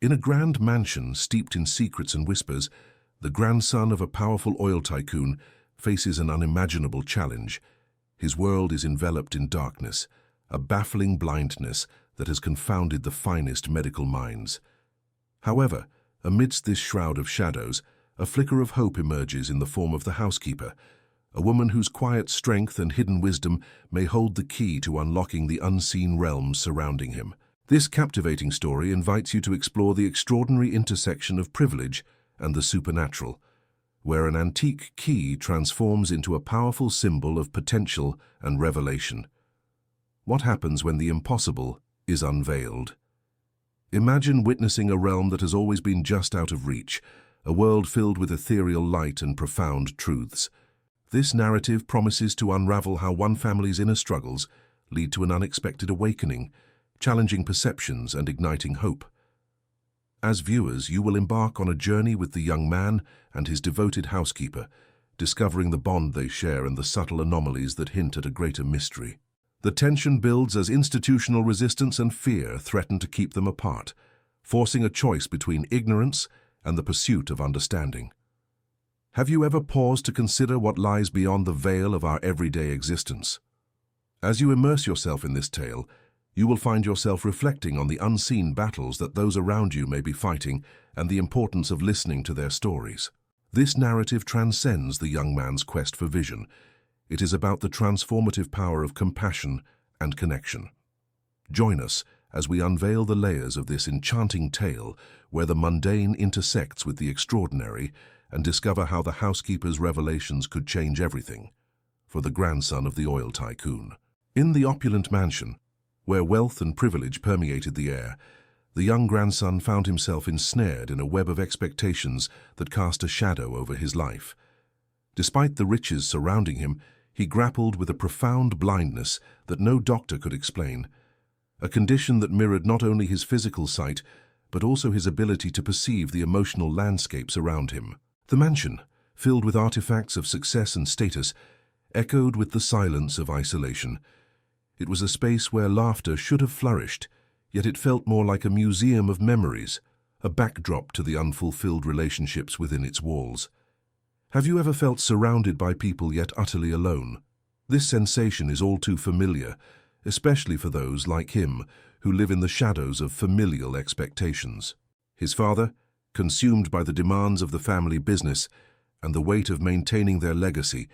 In a grand mansion steeped in secrets and whispers, the grandson of a powerful oil tycoon faces an unimaginable challenge. His world is enveloped in darkness, a baffling blindness that has confounded the finest medical minds. However, amidst this shroud of shadows, a flicker of hope emerges in the form of the housekeeper, a woman whose quiet strength and hidden wisdom may hold the key to unlocking the unseen realms surrounding him. This captivating story invites you to explore the extraordinary intersection of privilege and the supernatural, where an antique key transforms into a powerful symbol of potential and revelation. What happens when the impossible is unveiled? Imagine witnessing a realm that has always been just out of reach, a world filled with ethereal light and profound truths. This narrative promises to unravel how one family's inner struggles lead to an unexpected awakening, challenging perceptions and igniting hope. As viewers, you will embark on a journey with the young man and his devoted housekeeper, discovering the bond they share and the subtle anomalies that hint at a greater mystery. The tension builds as institutional resistance and fear threaten to keep them apart, forcing a choice between ignorance and the pursuit of understanding. Have you ever paused to consider what lies beyond the veil of our everyday existence? As you immerse yourself in this tale, you will find yourself reflecting on the unseen battles that those around you may be fighting and the importance of listening to their stories. This narrative transcends the young man's quest for vision. It is about the transformative power of compassion and connection. Join us as we unveil the layers of this enchanting tale where the mundane intersects with the extraordinary and discover how the housekeeper's revelations could change everything for the grandson of the oil tycoon. In the opulent mansion, where wealth and privilege permeated the air, the young grandson found himself ensnared in a web of expectations that cast a shadow over his life. Despite the riches surrounding him, he grappled with a profound blindness that no doctor could explain, a condition that mirrored not only his physical sight, but also his ability to perceive the emotional landscapes around him. The mansion, filled with artifacts of success and status, echoed with the silence of isolation. It was a space where laughter should have flourished, yet it felt more like a museum of memories, a backdrop to the unfulfilled relationships within its walls. Have you ever felt surrounded by people yet utterly alone? This sensation is all too familiar, especially for those like him who live in the shadows of familial expectations. His father, consumed by the demands of the family business and the weight of maintaining their legacy,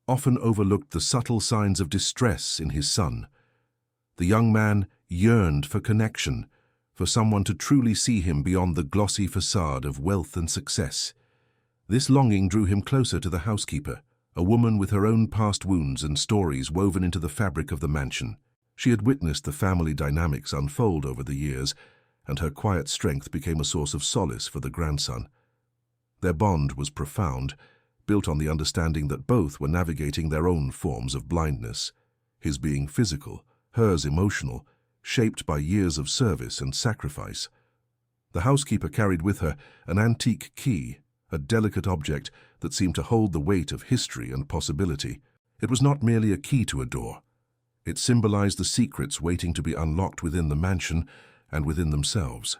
often overlooked the subtle signs of distress in his son. The young man yearned for connection, for someone to truly see him beyond the glossy facade of wealth and success. This longing drew him closer to the housekeeper, a woman with her own past wounds and stories woven into the fabric of the mansion. She had witnessed the family dynamics unfold over the years, and her quiet strength became a source of solace for the grandson. Their bond was profound, built on the understanding that both were navigating their own forms of blindness, his being physical, hers emotional, shaped by years of service and sacrifice. The housekeeper carried with her an antique key, a delicate object that seemed to hold the weight of history and possibility. It was not merely a key to a door. It symbolized the secrets waiting to be unlocked within the mansion and within themselves.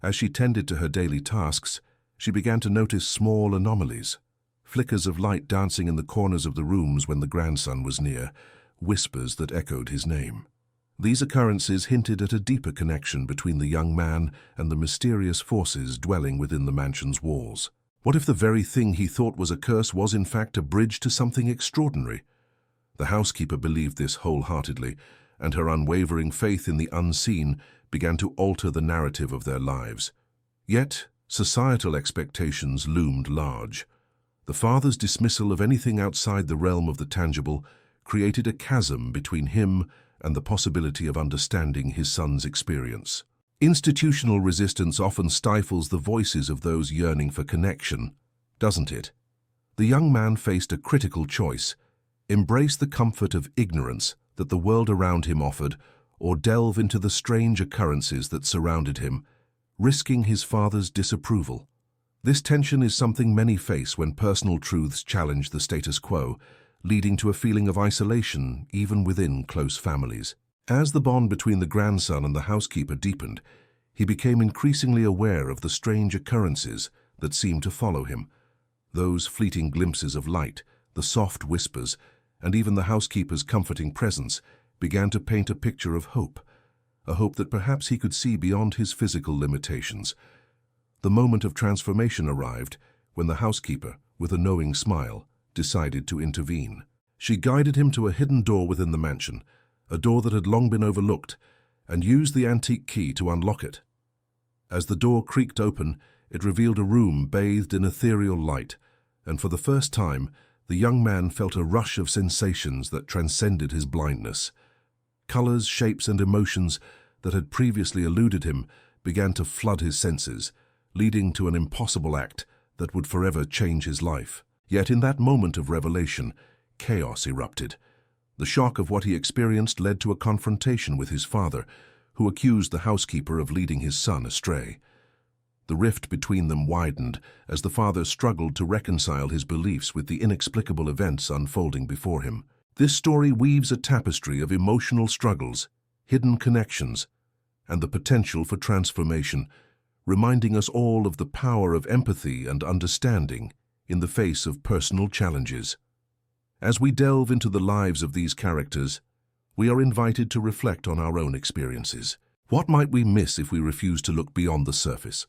As she tended to her daily tasks, she began to notice small anomalies, flickers of light dancing in the corners of the rooms when the grandson was near, whispers that echoed his name. These occurrences hinted at a deeper connection between the young man and the mysterious forces dwelling within the mansion's walls. What if the very thing he thought was a curse was in fact a bridge to something extraordinary? The housekeeper believed this wholeheartedly, and her unwavering faith in the unseen began to alter the narrative of their lives. Yet, societal expectations loomed large. The father's dismissal of anything outside the realm of the tangible created a chasm between him and the possibility of understanding his son's experience. Institutional resistance often stifles the voices of those yearning for connection, doesn't it? The young man faced a critical choice: embrace the comfort of ignorance that the world around him offered, or delve into the strange occurrences that surrounded him, risking his father's disapproval. This tension is something many face when personal truths challenge the status quo, leading to a feeling of isolation even within close families. As the bond between the grandson and the housekeeper deepened, He became increasingly aware of the strange occurrences that seemed to follow him. Those fleeting glimpses of light, the soft whispers, and even the housekeeper's comforting presence began to paint a picture of hope, a hope that perhaps he could see beyond his physical limitations. The moment of transformation arrived when the housekeeper, with a knowing smile, decided to intervene. She guided him to a hidden door within the mansion, a door that had long been overlooked, and used the antique key to unlock it. As the door creaked open, it revealed a room bathed in ethereal light, and for the first time, the young man felt a rush of sensations that transcended his blindness. Colors, shapes, and emotions that had previously eluded him began to flood his senses, leading to an impossible act that would forever change his life. Yet in that moment of revelation, chaos erupted. The shock of what he experienced led to a confrontation with his father, who accused the housekeeper of leading his son astray. The rift between them widened as the father struggled to reconcile his beliefs with the inexplicable events unfolding before him. This story weaves a tapestry of emotional struggles, hidden connections, and the potential for transformation, reminding us all of the power of empathy and understanding in the face of personal challenges. As we delve into the lives of these characters, we are invited to reflect on our own experiences. What might we miss if we refused to look beyond the surface?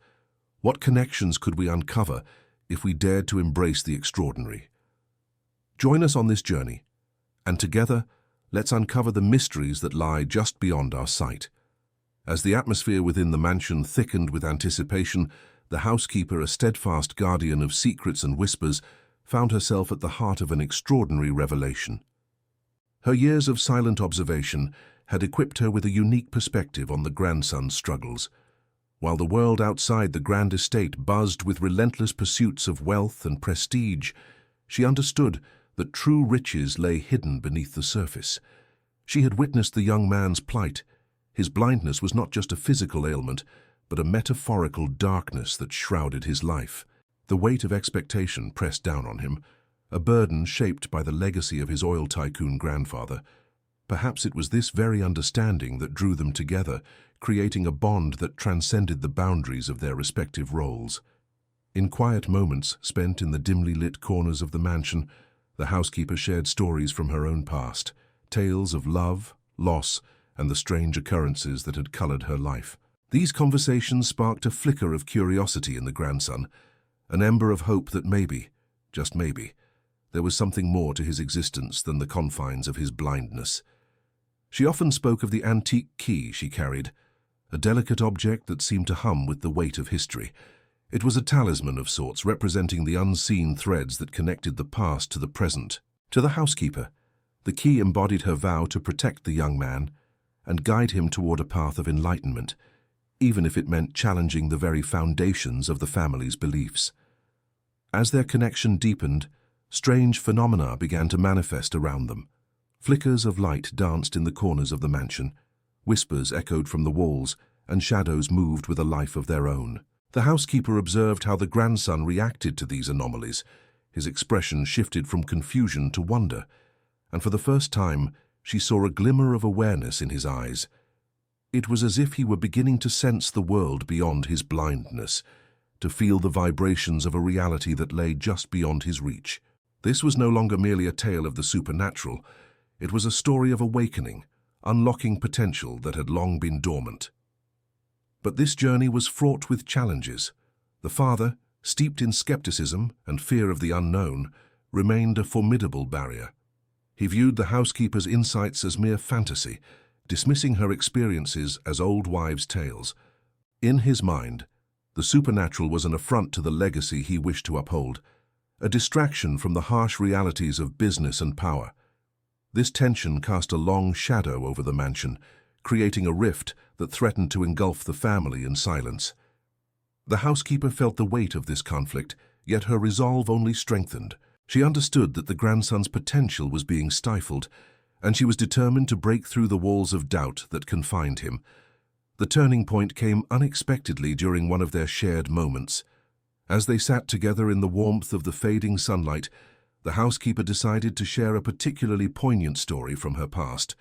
What connections could we uncover if we dared to embrace the extraordinary? Join us on this journey, and together, let's uncover the mysteries that lie just beyond our sight. As the atmosphere within the mansion thickened with anticipation, the housekeeper, a steadfast guardian of secrets and whispers, found herself at the heart of an extraordinary revelation. Her years of silent observation had equipped her with a unique perspective on the grandson's struggles. While the world outside the grand estate buzzed with relentless pursuits of wealth and prestige, she understood that true riches lay hidden beneath the surface. She had witnessed the young man's plight. His blindness was not just a physical ailment, but a metaphorical darkness that shrouded his life. The weight of expectation pressed down on him, a burden shaped by the legacy of his oil tycoon grandfather. Perhaps it was this very understanding that drew them together, creating a bond that transcended the boundaries of their respective roles. In quiet moments spent in the dimly lit corners of the mansion, the housekeeper shared stories from her own past, tales of love, loss, and the strange occurrences that had colored her life. These conversations sparked a flicker of curiosity in the grandson, an ember of hope that maybe, just maybe, there was something more to his existence than the confines of his blindness. She often spoke of the antique key she carried, a delicate object that seemed to hum with the weight of history. It was a talisman of sorts, representing the unseen threads that connected the past to the present. To the housekeeper, the key embodied her vow to protect the young man and guide him toward a path of enlightenment, even if it meant challenging the very foundations of the family's beliefs. As their connection deepened, strange phenomena began to manifest around them. Flickers of light danced in the corners of the mansion, whispers echoed from the walls, and shadows moved with a life of their own. The housekeeper observed how the grandson reacted to these anomalies. His expression shifted from confusion to wonder, and for the first time, she saw a glimmer of awareness in his eyes. It was as if he were beginning to sense the world beyond his blindness, to feel the vibrations of a reality that lay just beyond his reach. This was no longer merely a tale of the supernatural. It was a story of awakening, unlocking potential that had long been dormant. But this journey was fraught with challenges. The father, steeped in skepticism and fear of the unknown, remained a formidable barrier. He viewed the housekeeper's insights as mere fantasy, dismissing her experiences as old wives' tales. In his mind, the supernatural was an affront to the legacy he wished to uphold, a distraction from the harsh realities of business and power. This tension cast a long shadow over the mansion, creating a rift that threatened to engulf the family in silence. The housekeeper felt the weight of this conflict, yet her resolve only strengthened. She understood that the grandson's potential was being stifled, and she was determined to break through the walls of doubt that confined him. The turning point came unexpectedly during one of their shared moments. As they sat together in the warmth of the fading sunlight, the housekeeper decided to share a particularly poignant story from her past,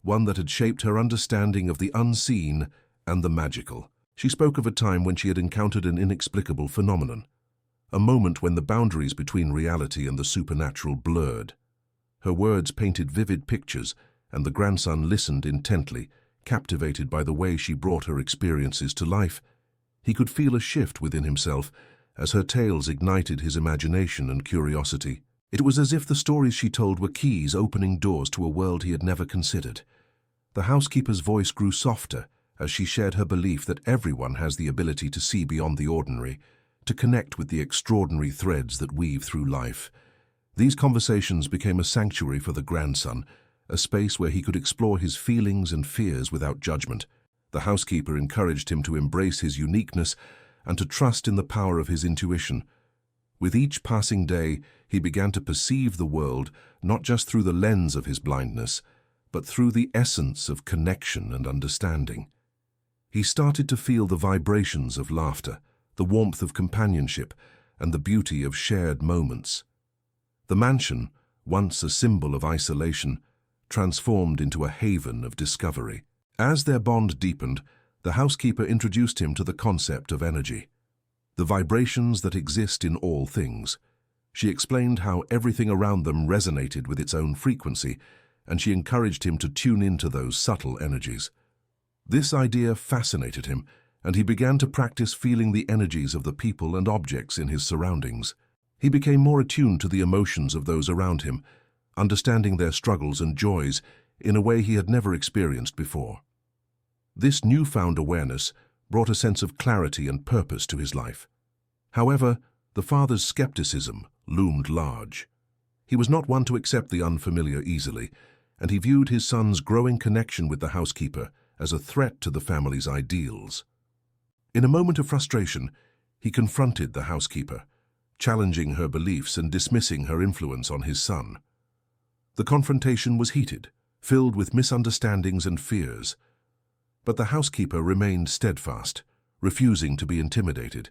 one that had shaped her understanding of the unseen and the magical. She spoke of a time when she had encountered an inexplicable phenomenon, a moment when the boundaries between reality and the supernatural blurred. Her words painted vivid pictures, and the grandson listened intently, captivated by the way she brought her experiences to life. He could feel a shift within himself as her tales ignited his imagination and curiosity. It was as if the stories she told were keys opening doors to a world he had never considered. The housekeeper's voice grew softer as she shared her belief that everyone has the ability to see beyond the ordinary, to connect with the extraordinary threads that weave through life. These conversations became a sanctuary for the grandson, a space where he could explore his feelings and fears without judgment. The housekeeper encouraged him to embrace his uniqueness and to trust in the power of his intuition. With each passing day, he began to perceive the world not just through the lens of his blindness, but through the essence of connection and understanding. He started to feel the vibrations of laughter, the warmth of companionship, and the beauty of shared moments. The mansion, once a symbol of isolation, transformed into a haven of discovery. As their bond deepened, the housekeeper introduced him to the concept of energy, the vibrations that exist in all things. She explained how everything around them resonated with its own frequency, and she encouraged him to tune into those subtle energies. This idea fascinated him, and he began to practice feeling the energies of the people and objects in his surroundings. He became more attuned to the emotions of those around him, understanding their struggles and joys in a way he had never experienced before. This newfound awareness brought a sense of clarity and purpose to his life. However, the father's skepticism loomed large. He was not one to accept the unfamiliar easily, and he viewed his son's growing connection with the housekeeper as a threat to the family's ideals. In a moment of frustration, he confronted the housekeeper, challenging her beliefs and dismissing her influence on his son. The confrontation was heated, filled with misunderstandings and fears. But the housekeeper remained steadfast, refusing to be intimidated.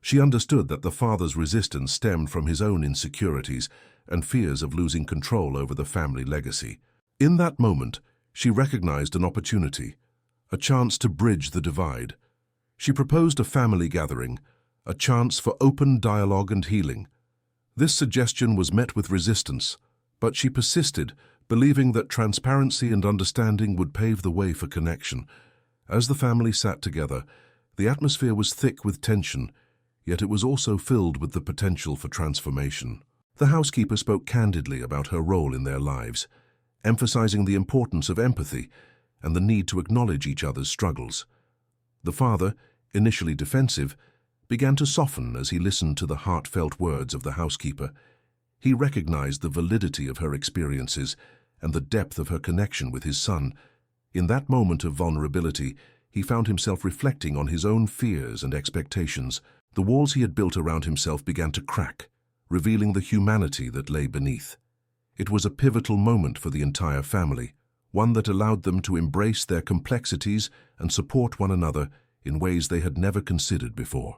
She understood that the father's resistance stemmed from his own insecurities and fears of losing control over the family legacy. In that moment, she recognized an opportunity, a chance to bridge the divide. She proposed a family gathering, a chance for open dialogue and healing. This suggestion was met with resistance, but she persisted, believing that transparency and understanding would pave the way for connection. As the family sat together, the atmosphere was thick with tension, yet it was also filled with the potential for transformation. The housekeeper spoke candidly about her role in their lives, emphasizing the importance of empathy and the need to acknowledge each other's struggles. The father, initially defensive, began to soften as he listened to the heartfelt words of the housekeeper. He recognized the validity of her experiences and the depth of her connection with his son. In that moment of vulnerability, he found himself reflecting on his own fears and expectations. The walls he had built around himself began to crack, revealing the humanity that lay beneath. It was a pivotal moment for the entire family, one that allowed them to embrace their complexities and support one another in ways they had never considered before.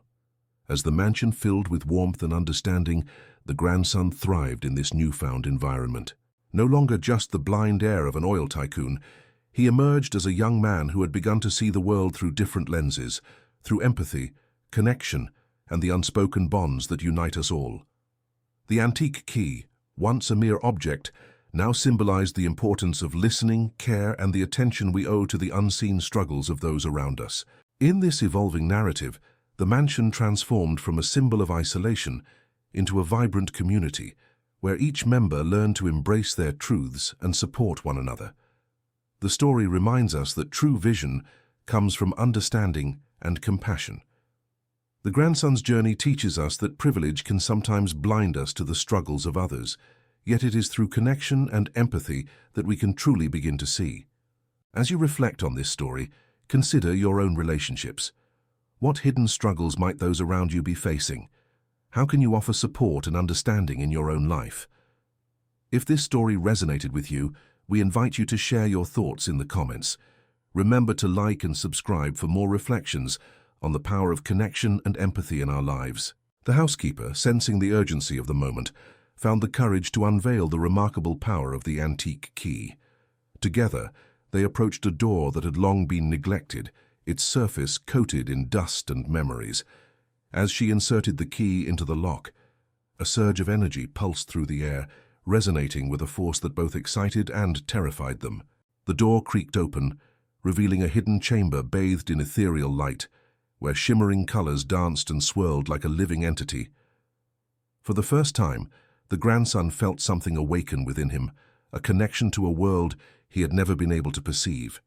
As the mansion filled with warmth and understanding, the grandson thrived in this newfound environment. No longer just the blind heir of an oil tycoon, he emerged as a young man who had begun to see the world through different lenses, through empathy, connection, and the unspoken bonds that unite us all. The antique key, once a mere object, now symbolized the importance of listening, care, and the attention we owe to the unseen struggles of those around us. In this evolving narrative, the mansion transformed from a symbol of isolation into a vibrant community, where each member learned to embrace their truths and support one another. The story reminds us that true vision comes from understanding and compassion. The grandson's journey teaches us that privilege can sometimes blind us to the struggles of others, yet it is through connection and empathy that we can truly begin to see. As you reflect on this story, consider your own relationships. What hidden struggles might those around you be facing? How can you offer support and understanding in your own life? If this story resonated with you, we invite you to share your thoughts in the comments. Remember to like and subscribe for more reflections on the power of connection and empathy in our lives. The housekeeper, sensing the urgency of the moment, found the courage to unveil the remarkable power of the antique key. Together, they approached a door that had long been neglected, its surface coated in dust and memories. As she inserted the key into the lock, a surge of energy pulsed through the air, resonating with a force that both excited and terrified them. The door creaked open, revealing a hidden chamber bathed in ethereal light, where shimmering colors danced and swirled like a living entity. For the first time, the grandson felt something awaken within him, a connection to a world he had never been able to perceive.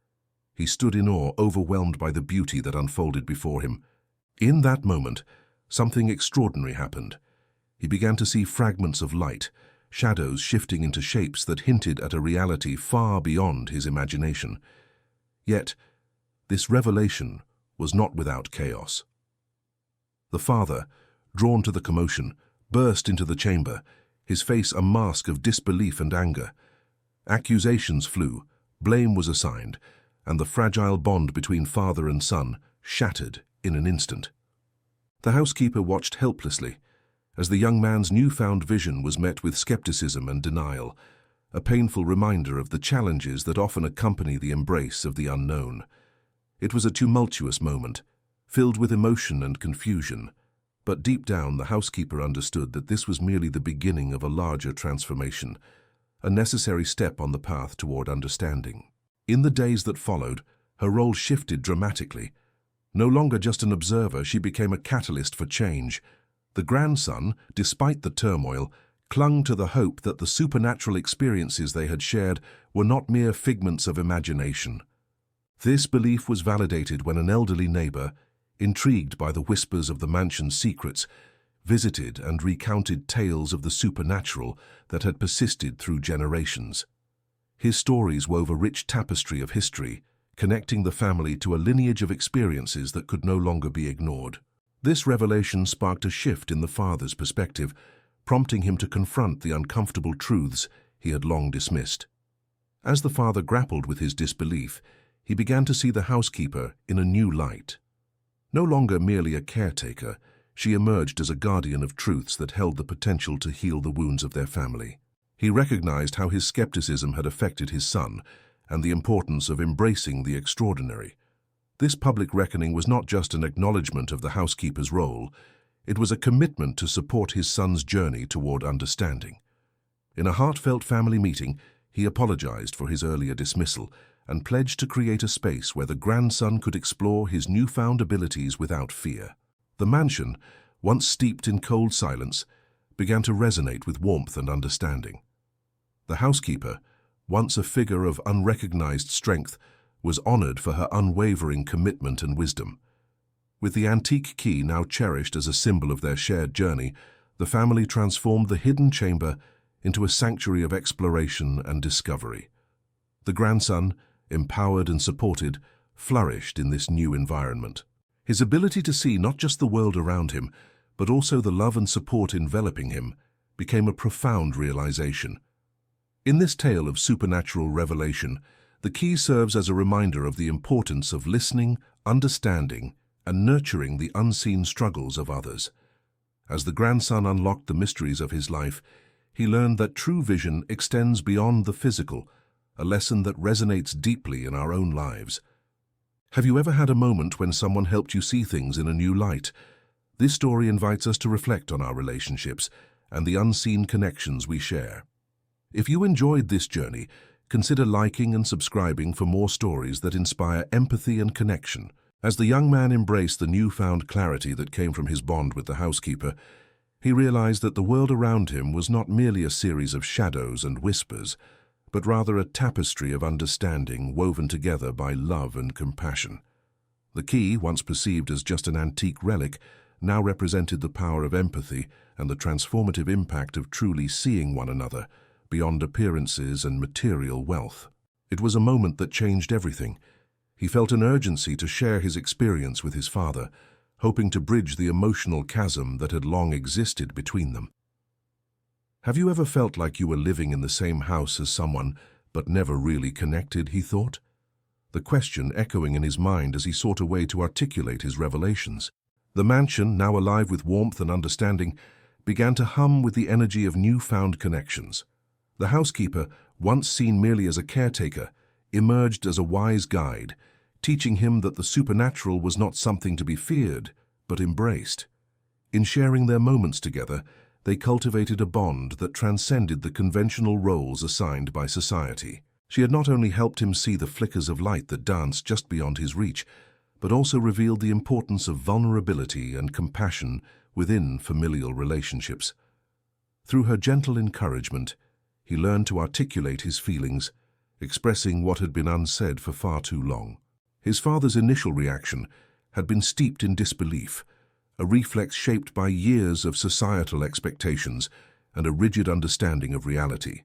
He stood in awe, overwhelmed by the beauty that unfolded before him. In that moment, something extraordinary happened. He began to see fragments of light, shadows shifting into shapes that hinted at a reality far beyond his imagination. Yet, this revelation was not without chaos. The father, drawn to the commotion, burst into the chamber, his face a mask of disbelief and anger. Accusations flew, blame was assigned, and the fragile bond between father and son shattered in an instant. The housekeeper watched helplessly as the young man's newfound vision was met with skepticism and denial, a painful reminder of the challenges that often accompany the embrace of the unknown. It was a tumultuous moment, filled with emotion and confusion, but deep down the housekeeper understood that this was merely the beginning of a larger transformation, a necessary step on the path toward understanding. In the days that followed, her role shifted dramatically. No longer just an observer, she became a catalyst for change. The grandson, despite the turmoil, clung to the hope that the supernatural experiences they had shared were not mere figments of imagination. This belief was validated when an elderly neighbor, intrigued by the whispers of the mansion's secrets, visited and recounted tales of the supernatural that had persisted through generations. His stories wove a rich tapestry of history, connecting the family to a lineage of experiences that could no longer be ignored. This revelation sparked a shift in the father's perspective, prompting him to confront the uncomfortable truths he had long dismissed. As the father grappled with his disbelief, he began to see the housekeeper in a new light. No longer merely a caretaker, she emerged as a guardian of truths that held the potential to heal the wounds of their family. He recognized how his skepticism had affected his son and the importance of embracing the extraordinary. This public reckoning was not just an acknowledgement of the housekeeper's role, it was a commitment to support his son's journey toward understanding. In a heartfelt family meeting, he apologized for his earlier dismissal and pledged to create a space where the grandson could explore his newfound abilities without fear. The mansion, once steeped in cold silence, began to resonate with warmth and understanding. The housekeeper, once a figure of unrecognized strength, was honored for her unwavering commitment and wisdom. With the antique key now cherished as a symbol of their shared journey, the family transformed the hidden chamber into a sanctuary of exploration and discovery. The grandson, empowered and supported, flourished in this new environment. His ability to see not just the world around him, but also the love and support enveloping him, became a profound realization. In this tale of supernatural revelation, the key serves as a reminder of the importance of listening, understanding, and nurturing the unseen struggles of others. As the grandson unlocked the mysteries of his life, he learned that true vision extends beyond the physical, a lesson that resonates deeply in our own lives. Have you ever had a moment when someone helped you see things in a new light? This story invites us to reflect on our relationships and the unseen connections we share. If you enjoyed this journey, consider liking and subscribing for more stories that inspire empathy and connection. As the young man embraced the newfound clarity that came from his bond with the housekeeper, he realized that the world around him was not merely a series of shadows and whispers, but rather a tapestry of understanding woven together by love and compassion. The key, once perceived as just an antique relic, now represented the power of empathy and the transformative impact of truly seeing one another beyond appearances and material wealth. It was a moment that changed everything. He felt an urgency to share his experience with his father, hoping to bridge the emotional chasm that had long existed between them. Have you ever felt like you were living in the same house as someone, but never really connected, he thought? The question echoing in his mind as he sought a way to articulate his revelations. The mansion, now alive with warmth and understanding, began to hum with the energy of newfound connections. The housekeeper, once seen merely as a caretaker, emerged as a wise guide, teaching him that the supernatural was not something to be feared, but embraced. In sharing their moments together, they cultivated a bond that transcended the conventional roles assigned by society. She had not only helped him see the flickers of light that danced just beyond his reach, but also revealed the importance of vulnerability and compassion within familial relationships. Through her gentle encouragement, he learned to articulate his feelings, expressing what had been unsaid for far too long. His father's initial reaction had been steeped in disbelief, a reflex shaped by years of societal expectations and a rigid understanding of reality.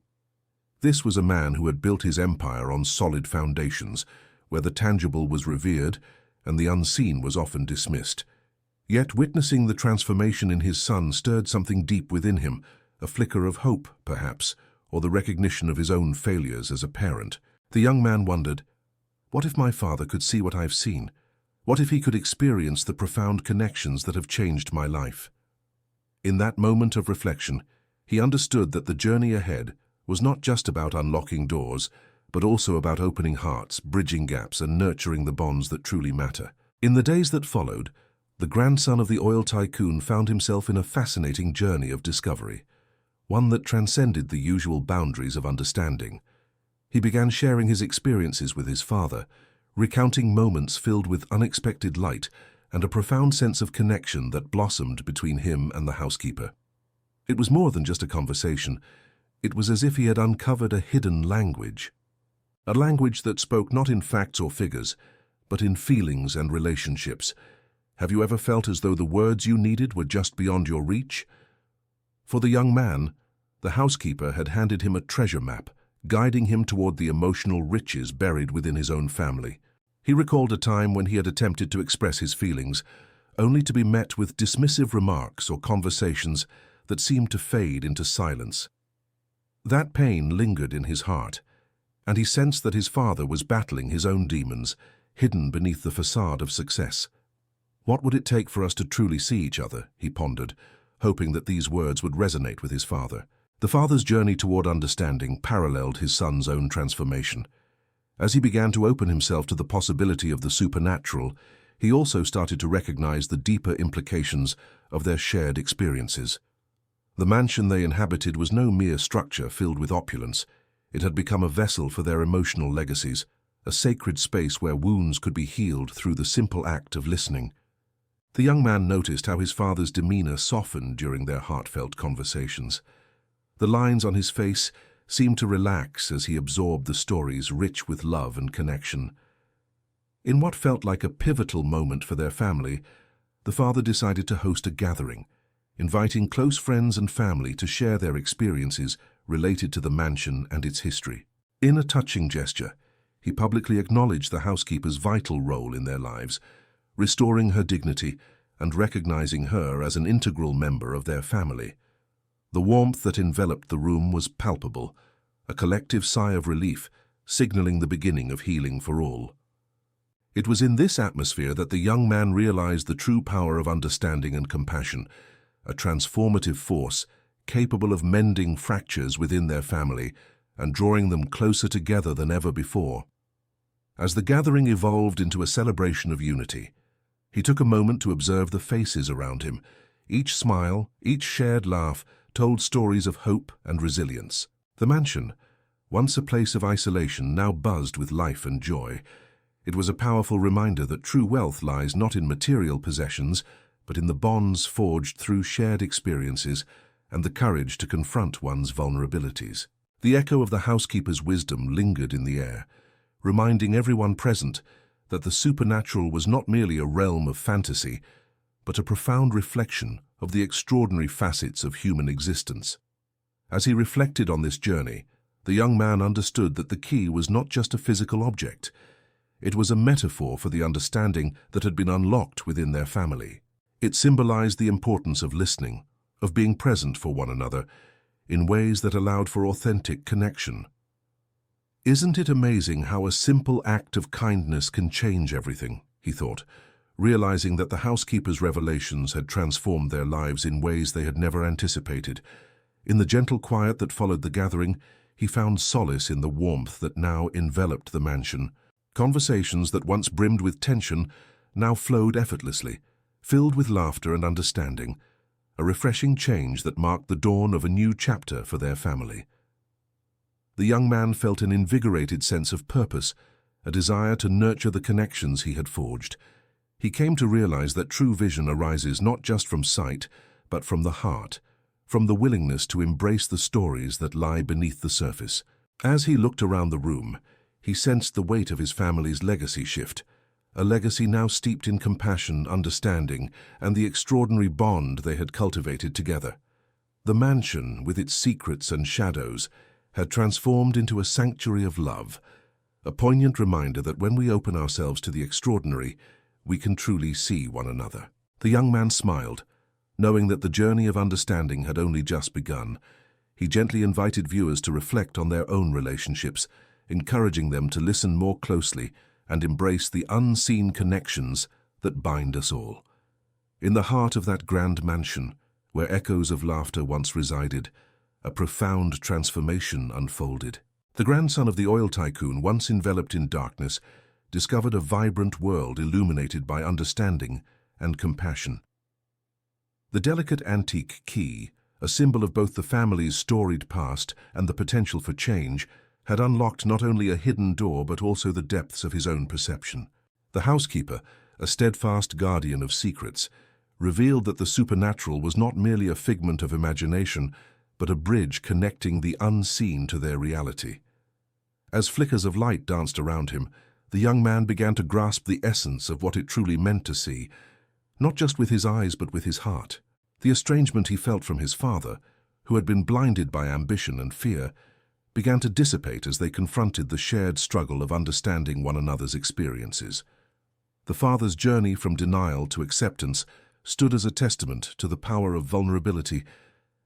This was a man who had built his empire on solid foundations, where the tangible was revered and the unseen was often dismissed. Yet witnessing the transformation in his son stirred something deep within him, a flicker of hope, perhaps, or the recognition of his own failures as a parent. The young man wondered, what if my father could see what I've seen? What if he could experience the profound connections that have changed my life? In that moment of reflection, he understood that the journey ahead was not just about unlocking doors, but also about opening hearts, bridging gaps, and nurturing the bonds that truly matter. In the days that followed, the grandson of the oil tycoon found himself in a fascinating journey of discovery, one that transcended the usual boundaries of understanding. He began sharing his experiences with his father, recounting moments filled with unexpected light and a profound sense of connection that blossomed between him and the housekeeper. It was more than just a conversation. It was as if he had uncovered a hidden language. A language that spoke not in facts or figures, but in feelings and relationships. Have you ever felt as though the words you needed were just beyond your reach? For the young man, the housekeeper had handed him a treasure map, guiding him toward the emotional riches buried within his own family. He recalled a time when he had attempted to express his feelings, only to be met with dismissive remarks or conversations that seemed to fade into silence. That pain lingered in his heart, and he sensed that his father was battling his own demons, hidden beneath the facade of success. What would it take for us to truly see each other, he pondered, hoping that these words would resonate with his father. The father's journey toward understanding paralleled his son's own transformation. As he began to open himself to the possibility of the supernatural, he also started to recognize the deeper implications of their shared experiences. The mansion they inhabited was no mere structure filled with opulence. It had become a vessel for their emotional legacies, a sacred space where wounds could be healed through the simple act of listening. The young man noticed how his father's demeanor softened during their heartfelt conversations. The lines on his face seemed to relax as he absorbed the stories rich with love and connection. In what felt like a pivotal moment for their family, the father decided to host a gathering, inviting close friends and family to share their experiences related to the mansion and its history. In a touching gesture, he publicly acknowledged the housekeeper's vital role in their lives, restoring her dignity and recognizing her as an integral member of their family. The warmth that enveloped the room was palpable, a collective sigh of relief, signaling the beginning of healing for all. It was in this atmosphere that the young man realized the true power of understanding and compassion, a transformative force capable of mending fractures within their family and drawing them closer together than ever before. As the gathering evolved into a celebration of unity, he took a moment to observe the faces around him. Each smile, each shared laugh, told stories of hope and resilience. The mansion, once a place of isolation, now buzzed with life and joy. It was a powerful reminder that true wealth lies not in material possessions, but in the bonds forged through shared experiences and the courage to confront one's vulnerabilities. The echo of the housekeeper's wisdom lingered in the air, reminding everyone present that the supernatural was not merely a realm of fantasy, but a profound reflection of the extraordinary facets of human existence. As he reflected on this journey, the young man understood that the key was not just a physical object. It was a metaphor for the understanding that had been unlocked within their family. It symbolized the importance of listening, of being present for one another, in ways that allowed for authentic connection. Isn't it amazing how a simple act of kindness can change everything, he thought, realizing that the housekeeper's revelations had transformed their lives in ways they had never anticipated. In the gentle quiet that followed the gathering, he found solace in the warmth that now enveloped the mansion, Conversations that once brimmed with tension now flowed effortlessly, filled with laughter and understanding, a refreshing change that marked the dawn of a new chapter for their family. The young man felt an invigorated sense of purpose, a desire to nurture the connections he had forged. He came to realize that true vision arises not just from sight, but from the heart, from the willingness to embrace the stories that lie beneath the surface. As he looked around the room, he sensed the weight of his family's legacy shift, a legacy now steeped in compassion, understanding, and the extraordinary bond they had cultivated together. The mansion, with its secrets and shadows, had transformed into a sanctuary of love, a poignant reminder that when we open ourselves to the extraordinary, we can truly see one another. The young man smiled, knowing that the journey of understanding had only just begun. He gently invited viewers to reflect on their own relationships, encouraging them to listen more closely and embrace the unseen connections that bind us all. In the heart of that grand mansion, where echoes of laughter once resided, a profound transformation unfolded. The grandson of the oil tycoon, once enveloped in darkness, discovered a vibrant world illuminated by understanding and compassion. The delicate antique key, a symbol of both the family's storied past and the potential for change, had unlocked not only a hidden door but also the depths of his own perception. The housekeeper, a steadfast guardian of secrets, revealed that the supernatural was not merely a figment of imagination, but a bridge connecting the unseen to their reality. As flickers of light danced around him, the young man began to grasp the essence of what it truly meant to see, not just with his eyes but with his heart. The estrangement he felt from his father, who had been blinded by ambition and fear, began to dissipate as they confronted the shared struggle of understanding one another's experiences. The father's journey from denial to acceptance stood as a testament to the power of vulnerability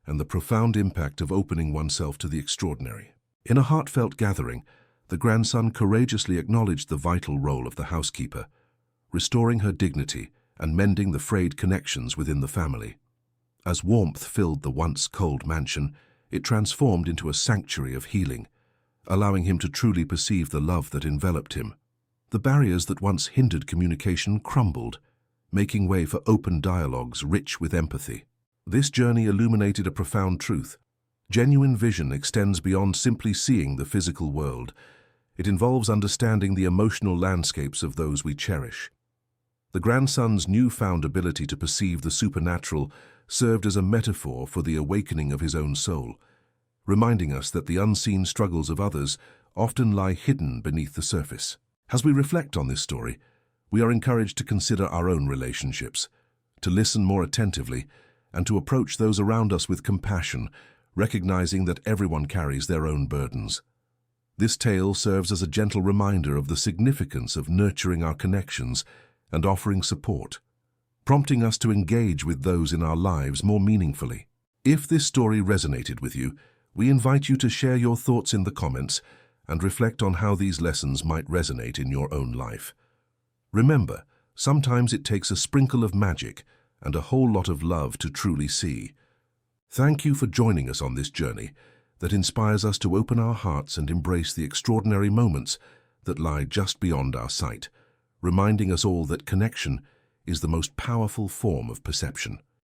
and the profound impact of opening oneself to the extraordinary. In a heartfelt gathering, the grandson courageously acknowledged the vital role of the housekeeper, restoring her dignity and mending the frayed connections within the family. As warmth filled the once cold mansion, it transformed into a sanctuary of healing, allowing him to truly perceive the love that enveloped him. The barriers that once hindered communication crumbled, making way for open dialogues rich with empathy. This journey illuminated a profound truth. Genuine vision extends beyond simply seeing the physical world. It involves understanding the emotional landscapes of those we cherish. The grandson's newfound ability to perceive the supernatural served as a metaphor for the awakening of his own soul, reminding us that the unseen struggles of others often lie hidden beneath the surface. As we reflect on this story, we are encouraged to consider our own relationships, to listen more attentively, and to approach those around us with compassion, recognizing that everyone carries their own burdens. This tale serves as a gentle reminder of the significance of nurturing our connections and offering support, prompting us to engage with those in our lives more meaningfully. If this story resonated with you, we invite you to share your thoughts in the comments and reflect on how these lessons might resonate in your own life. Remember, sometimes it takes a sprinkle of magic and a whole lot of love to truly see. Thank you for joining us on this journey that inspires us to open our hearts and embrace the extraordinary moments that lie just beyond our sight, reminding us all that connection is the most powerful form of perception.